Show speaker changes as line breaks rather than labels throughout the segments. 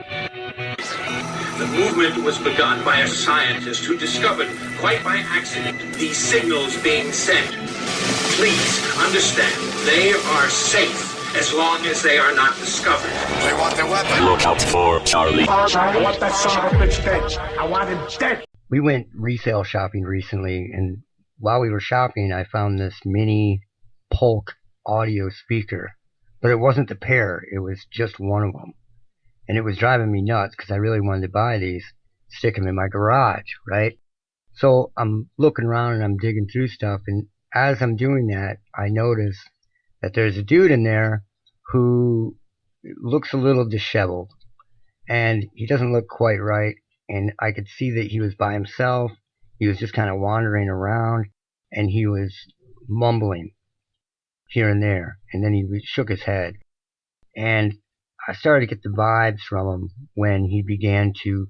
The movement was begun by a scientist who discovered, quite by accident, these signals being sent. Please understand, they are safe as long as they are not discovered.
They want their weapon.
Lookoutfa Charlie.
I want that son of a bitch dead. I want him dead.
We went resale shopping recently, and while we were shopping, I found this mini Polk audio speaker. But it wasn't the pair, it was just one of them. And it was driving me nuts because I really wanted to buy these, stick them in my garage, right? So I'm looking around and I'm digging through stuff, and as I'm doing that, I notice that there's a dude in there who looks a little disheveled, and he doesn't look quite right, and I could see that he was by himself. He was just kind of wandering around, and he was mumbling here and there, and then he shook his head, and I started to get the vibes from him when he began to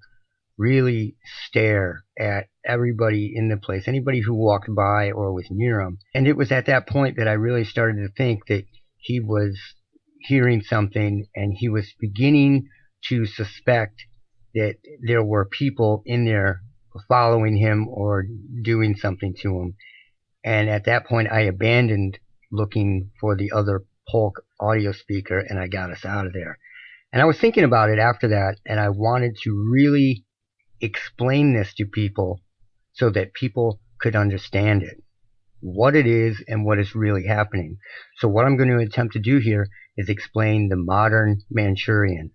really stare at everybody in the place, anybody who walked by or was near him. And it was at that point that I really started to think that he was hearing something, and he was beginning to suspect that there were people in there following him or doing something to him. And at that point, I abandoned looking for the other Polk audio speaker, and I got us out of there. And I was thinking about it after that, and I wanted to really explain this to people so that people could understand it, what it is and what is really happening. So what I'm going to attempt to do here is explain the modern Manchurian.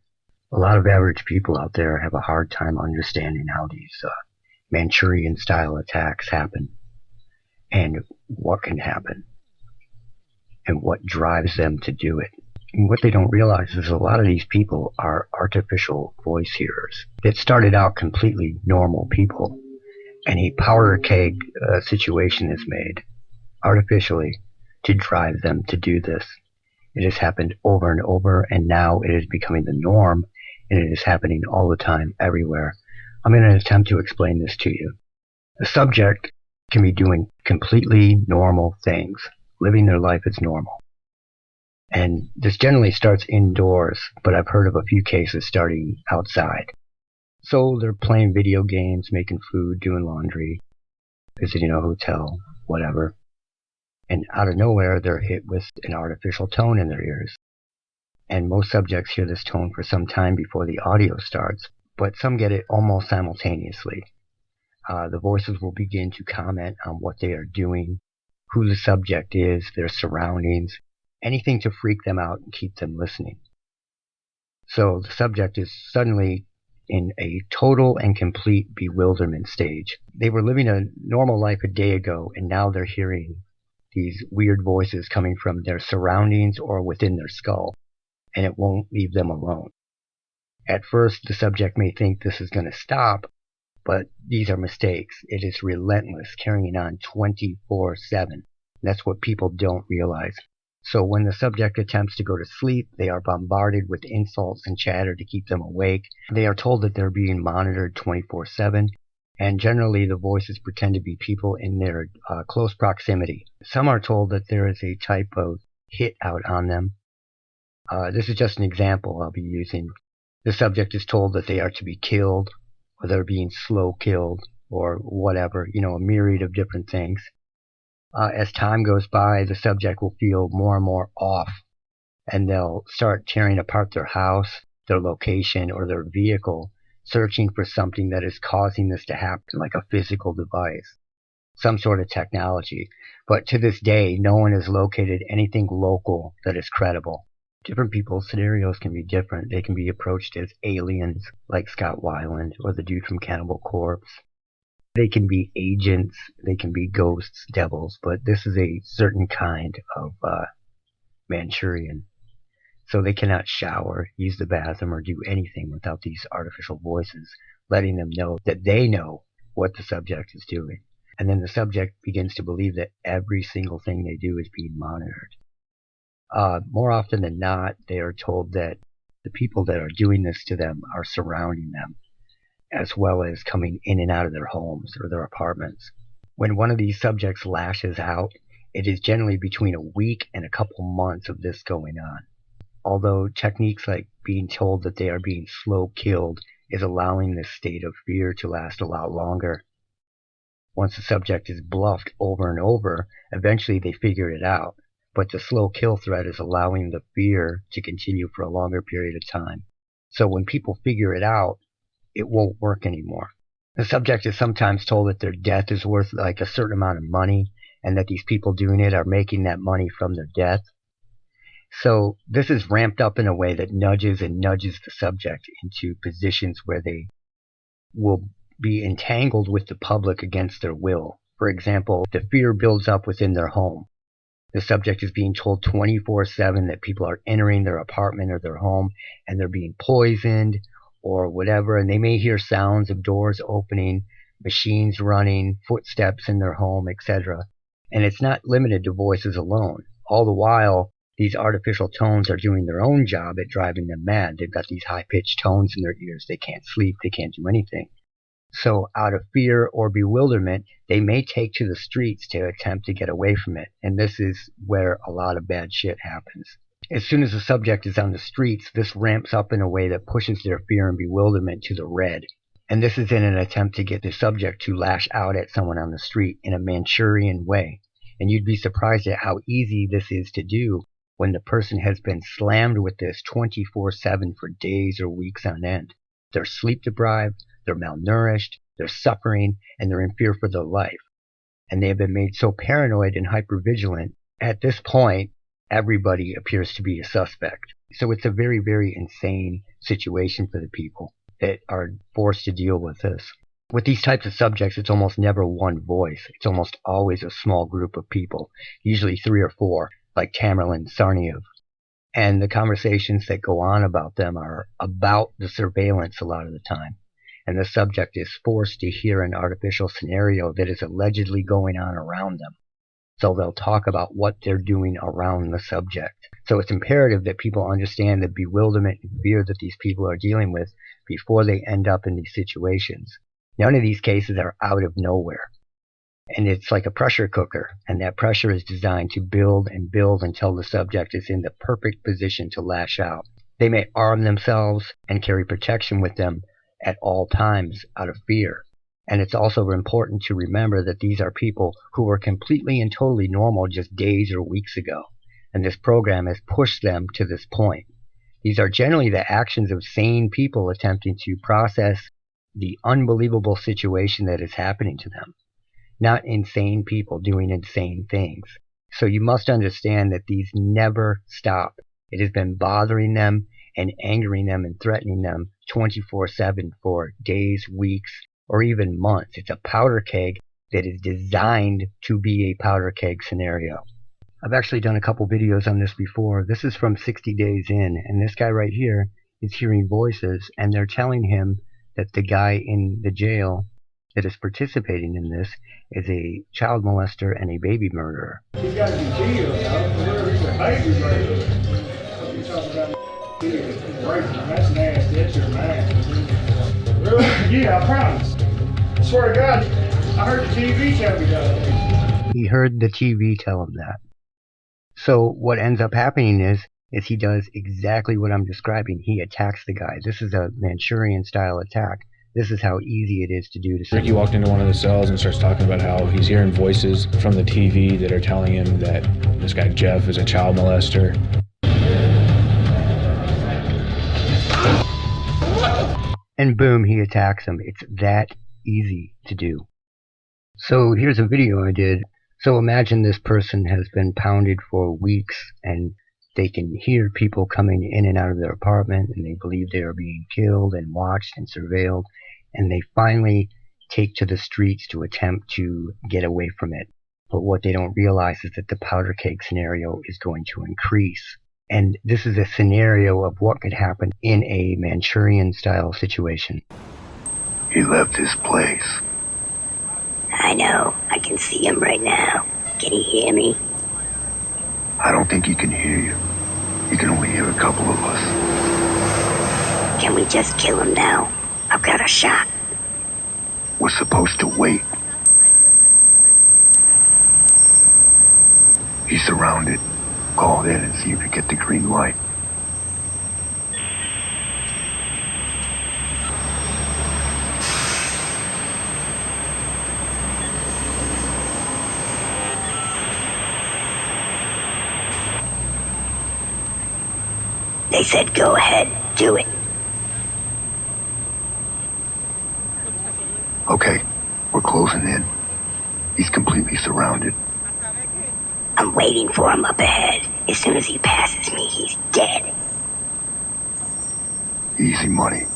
A lot of average people out there have a hard time understanding how these Manchurian style attacks happen, and what can happen, and what drives them to do it. And what they don't realize is a lot of these people are artificial voice hearers that started out completely normal people, and a powder keg situation is made artificially to drive them to do this. It has happened over and over, and now it is becoming the norm, and it is happening all the time, everywhere. I'm going to attempt to explain this to you. The subject can be doing completely normal things, living their life as normal. And this generally starts indoors, but I've heard of a few cases starting outside. So they're playing video games, making food, doing laundry, visiting a hotel, whatever. And out of nowhere, they're hit with an artificial tone in their ears. And most subjects hear this tone for some time before the audio starts, but some get it almost simultaneously. The voices will begin to comment on what they are doing, who the subject is, their surroundings, anything to freak them out and keep them listening. So the subject is suddenly in a total and complete bewilderment stage. They were living a normal life a day ago, and now they're hearing these weird voices coming from their surroundings or within their skull, and it won't leave them alone. At first, the subject may think this is going to stop, but these are mistakes. It is relentless, carrying on 24/7. That's what people don't realize. So when the subject attempts to go to sleep, they are bombarded with insults and chatter to keep them awake. They are told that they're being monitored 24/7, and generally the voices pretend to be people in their close proximity. Some are told that there is a type of hit out on them. This is just an example I'll be using. The subject is told that they are to be killed, or they're being slow killed, or whatever, a myriad of different things. As time goes by, the subject will feel more and more off, and they'll start tearing apart their house, their location, or their vehicle, searching for something that is causing this to happen, like a physical device, some sort of technology. But to this day, no one has located anything local that is credible. Different people's scenarios can be different. They can be approached as aliens, like Scott Weiland or the dude from Cannibal Corpse. They can be agents, they can be ghosts, devils, but this is a certain kind of Manchurian. So they cannot shower, use the bathroom, or do anything without these artificial voices letting them know that they know what the subject is doing. And then the subject begins to believe that every single thing they do is being monitored. More often than not, they are told that the people that are doing this to them are surrounding them, as well as coming in and out of their homes or their apartments. When one of these subjects lashes out, it is generally between a week and a couple months of this going on. Although techniques like being told that they are being slow killed is allowing this state of fear to last a lot longer. Once the subject is bluffed over and over, eventually they figure it out. But the slow kill threat is allowing the fear to continue for a longer period of time. So when people figure it out, it won't work anymore. The subject is sometimes told that their death is worth like a certain amount of money, and that these people doing it are making that money from their death. So this is ramped up in a way that nudges the subject into positions where they will be entangled with the public against their will. For example, the fear builds up within their home. The subject is being told 24/7 that people are entering their apartment or their home and they're being poisoned or whatever, and they may hear sounds of doors opening, machines running, footsteps in their home, etc. And it's not limited to voices alone. All the while, these artificial tones are doing their own job at driving them mad. They've got these high-pitched tones in their ears. They can't sleep. They can't do anything. So out of fear or bewilderment, they may take to the streets to attempt to get away from it. And this is where a lot of bad shit happens. As soon as the subject is on the streets, this ramps up in a way that pushes their fear and bewilderment to the red. And this is in an attempt to get the subject to lash out at someone on the street in a Manchurian way. And you'd be surprised at how easy this is to do when the person has been slammed with this 24/7 for days or weeks on end. They're sleep deprived, they're malnourished, they're suffering, and they're in fear for their life. And they have been made so paranoid and hypervigilant, at this point, everybody appears to be a suspect. So it's a very, very insane situation for the people that are forced to deal with this. With these types of subjects, it's almost never one voice. It's almost always a small group of people, usually 3 or 4, like Tamerlan Tsarnaev. And the conversations that go on about them are about the surveillance a lot of the time. And the subject is forced to hear an artificial scenario that is allegedly going on around them. So they'll talk about what they're doing around the subject. So it's imperative that people understand the bewilderment and fear that these people are dealing with before they end up in these situations. None of these cases are out of nowhere. And it's like a pressure cooker, and that pressure is designed to build and build until the subject is in the perfect position to lash out. They may arm themselves and carry protection with them at all times out of fear. And it's also important to remember that these are people who were completely and totally normal just days or weeks ago, and this program has pushed them to this point. These are generally the actions of sane people attempting to process the unbelievable situation that is happening to them, not insane people doing insane things. So you must understand that these never stop. It has been bothering them and angering them and threatening them 24/7 for days, weeks, or even months. It's a powder keg that is designed to be a powder keg scenario. I've actually done a couple videos on this before. This is from 60 Days In, and this guy right here is hearing voices, and they're telling him that the guy in the jail that is participating in this is a child molester and a baby murderer.
He's got to be killed, though. He's a baby murderer. You're talking about that's nasty. That's your man. Really? Yeah, I promise. I swear to God, I heard the TV tell me that.
He heard the TV tell him that. So what ends up happening is he does exactly what I'm describing. He attacks the guy. This is a Manchurian style attack. This is how easy it is to do to
Ricky walked into one of the cells and starts talking about how he's hearing voices from the TV that are telling him that this guy Jeff is a child molester.
And boom, he attacks him. It's that easy to do. So here's a video I did. So imagine this person has been pounded for weeks and they can hear people coming in and out of their apartment and they believe they are being killed and watched and surveilled, and they finally take to the streets to attempt to get away from it. But what they don't realize is that the powder keg scenario is going to increase. And this is a scenario of what could happen in a Manchurian style situation.
He left his place.
I know. I can see him right now. Can he hear me?
I don't think he can hear you. He can only hear a couple of us.
Can we just kill him now? I've got a shot.
We're supposed to wait. He's surrounded. Call in and see if you get the green light.
They said go ahead, do it.
Okay, we're closing in. He's completely surrounded.
I'm waiting for him up ahead. As soon as he passes me, he's dead.
Easy money.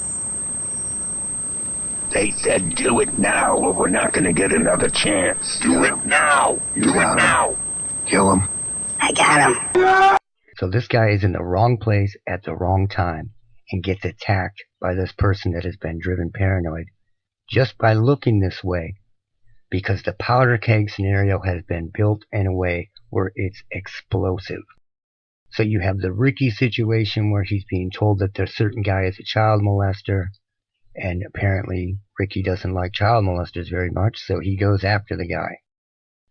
They said do it now or we're not gonna get another chance. Do it now! Do it now! Kill him.
I got him.
So this guy is in the wrong place at the wrong time and gets attacked by this person that has been driven paranoid just by looking this way, because the powder keg scenario has been built in a way where it's explosive. So you have the Ricky situation where he's being told that there's certain guy is a child molester, and apparently Ricky doesn't like child molesters very much, so he goes after the guy.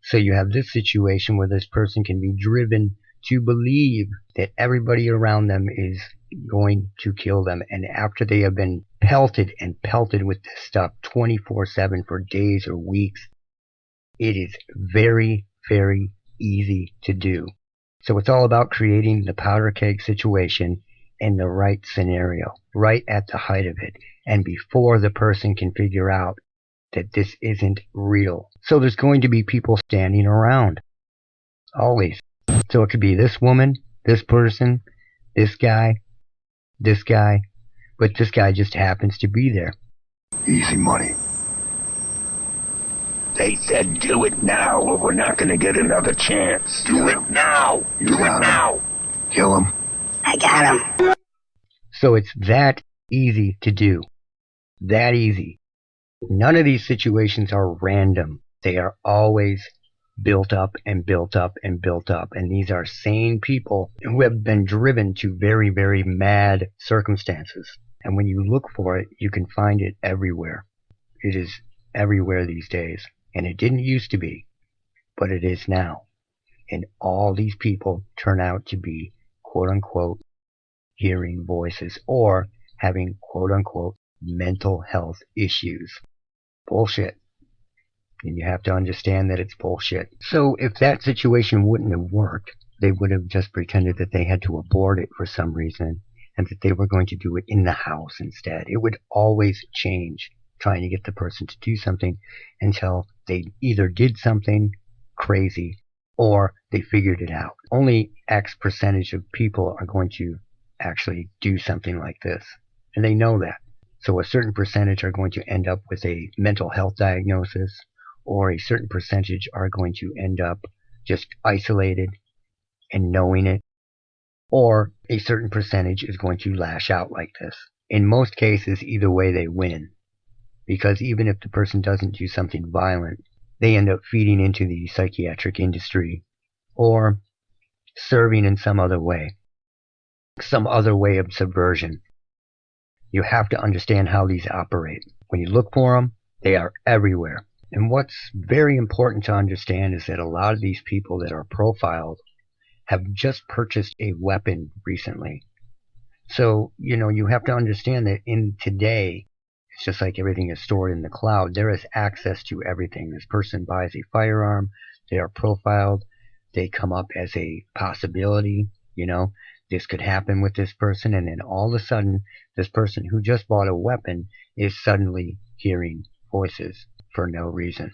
So you have this situation where this person can be driven to believe that everybody around them is going to kill them, and after they have been pelted and pelted with this stuff 24/7 for days or weeks, it is very, very easy to do. So it's all about creating the powder keg situation in the right scenario, right at the height of it, and before the person can figure out that this isn't real. So there's going to be people standing around, always. So it could be this woman, this person, this guy, but this guy just happens to be there.
Easy money. They said do it now or we're not gonna get another chance. Do it now! Do it now! Kill him.
I got him.
So it's that easy to do. That easy. None of these situations are random. They are always built up and built up and built up. And these are sane people who have been driven to very, very mad circumstances. And when you look for it, you can find it everywhere. It is everywhere these days. And it didn't used to be, but it is now. And all these people turn out to be, quote unquote, hearing voices or having, quote unquote, mental health issues. Bullshit. And you have to understand that it's bullshit. So if that situation wouldn't have worked, they would have just pretended that they had to abort it for some reason and that they were going to do it in the house instead. It would always change, trying to get the person to do something until they either did something crazy or they figured it out. Only X percentage of people are going to actually do something like this, and they know that. So a certain percentage are going to end up with a mental health diagnosis, or a certain percentage are going to end up just isolated and knowing it, or a certain percentage is going to lash out like this. In most cases, either way they win, because even if the person doesn't do something violent, they end up feeding into the psychiatric industry or serving in some other way of subversion. You have to understand how these operate. When you look for them, they are everywhere. And what's very important to understand is that a lot of these people that are profiled have just purchased a weapon recently. So, you have to understand that in today, it's just like everything is stored in the cloud. There is access to everything. This person buys a firearm, they are profiled, they come up as a possibility, this could happen with this person, and then all of a sudden, this person who just bought a weapon is suddenly hearing voices for no reason.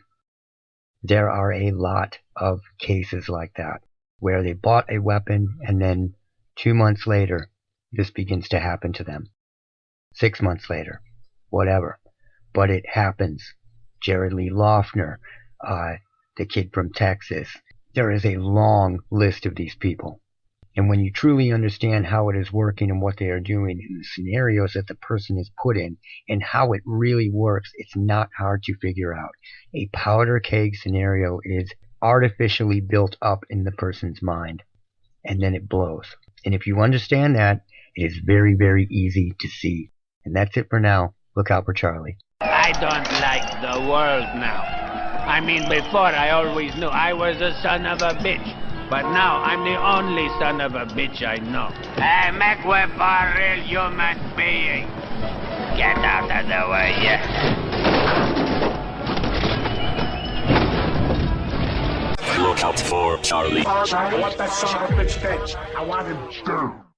There are a lot of cases like that, where they bought a weapon, and then 2 months later, this begins to happen to them. 6 months later, whatever. But it happens. Jared Lee Loughner, the kid from Texas. There is a long list of these people. And when you truly understand how it is working and what they are doing and the scenarios that the person is put in and how it really works, it's not hard to figure out. A powder keg scenario is artificially built up in the person's mind, and then it blows. And if you understand that, it is very, very easy to see. And that's it for now. Look out for Charlie.
I don't like the world now. I mean, before I always knew I was a son of a bitch. But now I'm the only son of a bitch I know. Hey, make way for a real human being. Get out of the way, yeah.
Look out for Charlie.
I want that son of a bitch dead. I want him dead.